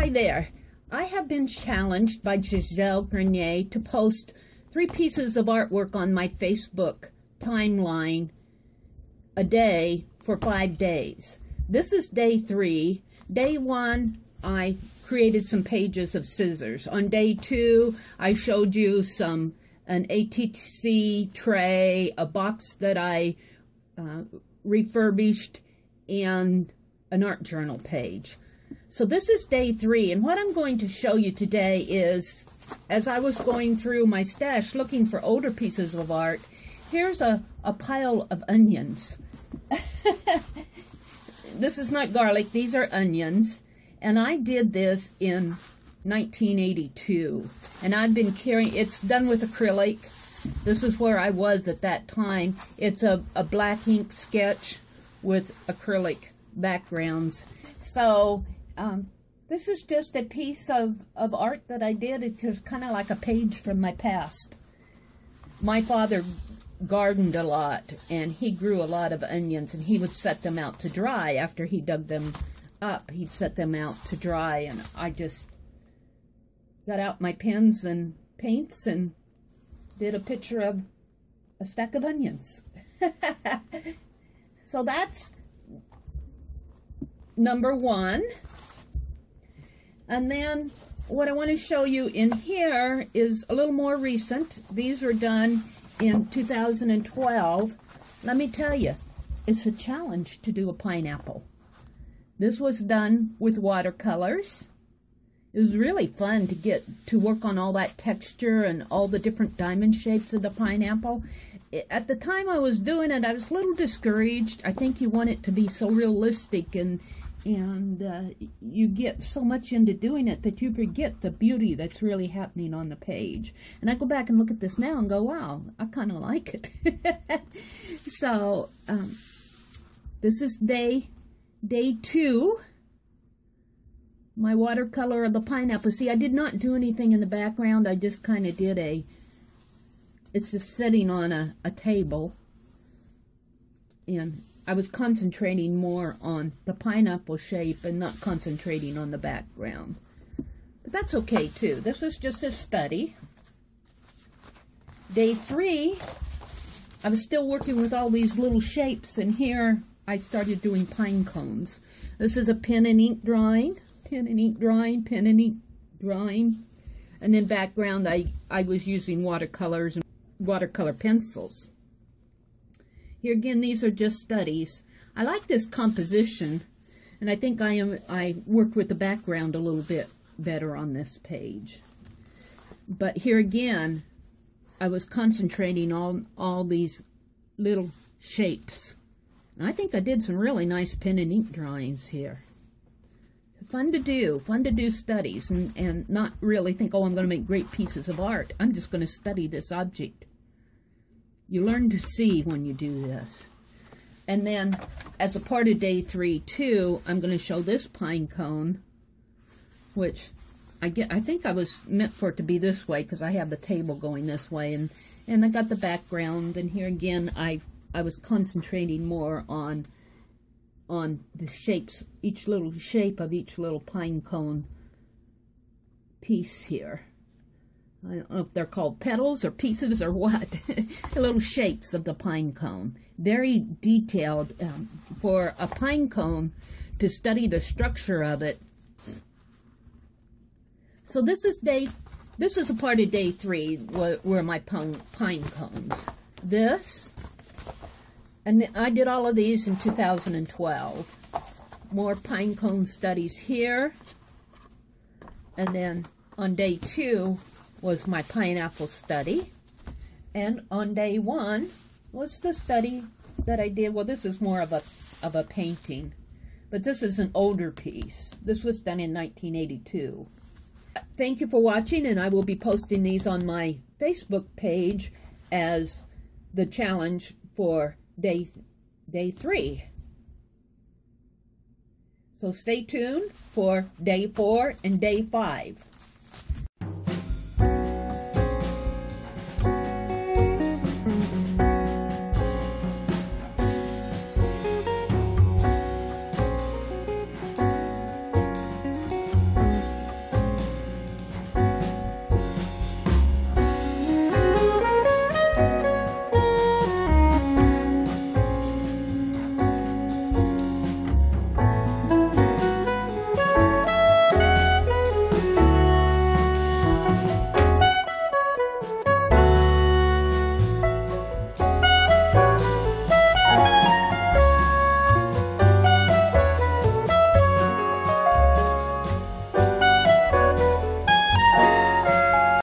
Hi there. I have been challenged by Gisele Grenier to post 3 pieces of artwork on my Facebook timeline a day for 5 days. This is day 3. Day 1, I created some pages of scissors. On day 2, I showed you an ATC tray, a box that I refurbished, and an art journal page. So this is day 3, and what I'm going to show you today is, as I was going through my stash looking for older pieces of art, here's a pile of onions. This is not garlic, these are onions, and I did this in 1982, and I've been carrying, it's done with acrylic. This is where I was at that time. It's a black ink sketch with acrylic backgrounds. So this is just a piece of art that I did. It's kind of like a page from my past. My father gardened a lot, and he grew a lot of onions, and he would set them out to dry. After he dug them up, he'd set them out to dry, and I just got out my pens and paints and did a picture of a stack of onions. So that's number 1. And then what I want to show you in here is a little more recent. These were done in 2012. Let me tell you, it's a challenge to do a pineapple. This was done with watercolors. It was really fun to get to work on all that texture and all the different diamond shapes of the pineapple. At the time I was doing it, I was a little discouraged. I think you want it to be so realistic, and you get so much into doing it that you forget the beauty that's really happening on the page. And I go back and look at this now and go, wow, I kind of like it. So this is day 2. My watercolor of the pineapple. See, I did not do anything in the background. I just kind of did it's just sitting on a table. And I was concentrating more on the pineapple shape and not concentrating on the background. But that's okay too. This was just a study. Day 3, I was still working with all these little shapes, and here I started doing pine cones. This is a pen and ink drawing. Pen and ink drawing, pen and ink drawing. And then background, I was using watercolors and watercolor pencils. Here again, these are just studies. I like this composition, and I think I worked with the background a little bit better on this page. But here again, I was concentrating on all these little shapes. And I think I did some really nice pen and ink drawings here. Fun to do studies, and not really think, oh, I'm going to make great pieces of art. I'm just going to study this object. You learn to see when you do this. And then, as a part of day 3 too, I'm going to show this pine cone, which I think I was meant for it to be this way because I have the table going this way, and I got the background. And here again, I was concentrating more on the shapes, each little shape of each little pine cone piece here. I don't know if they're called petals or pieces or what. The little shapes of the pine cone. Very detailed for a pine cone to study the structure of it. So this is a part of day 3 where my pine cones. This, and I did all of these in 2012. More pine cone studies here. And then on day 2 was my pineapple study. And on day 1 was the study that I did. Well, this is more of a painting, but this is an older piece. This was done in 1982. Thank you for watching, and I will be posting these on my Facebook page as the challenge for day 3. So stay tuned for day 4 and day 5.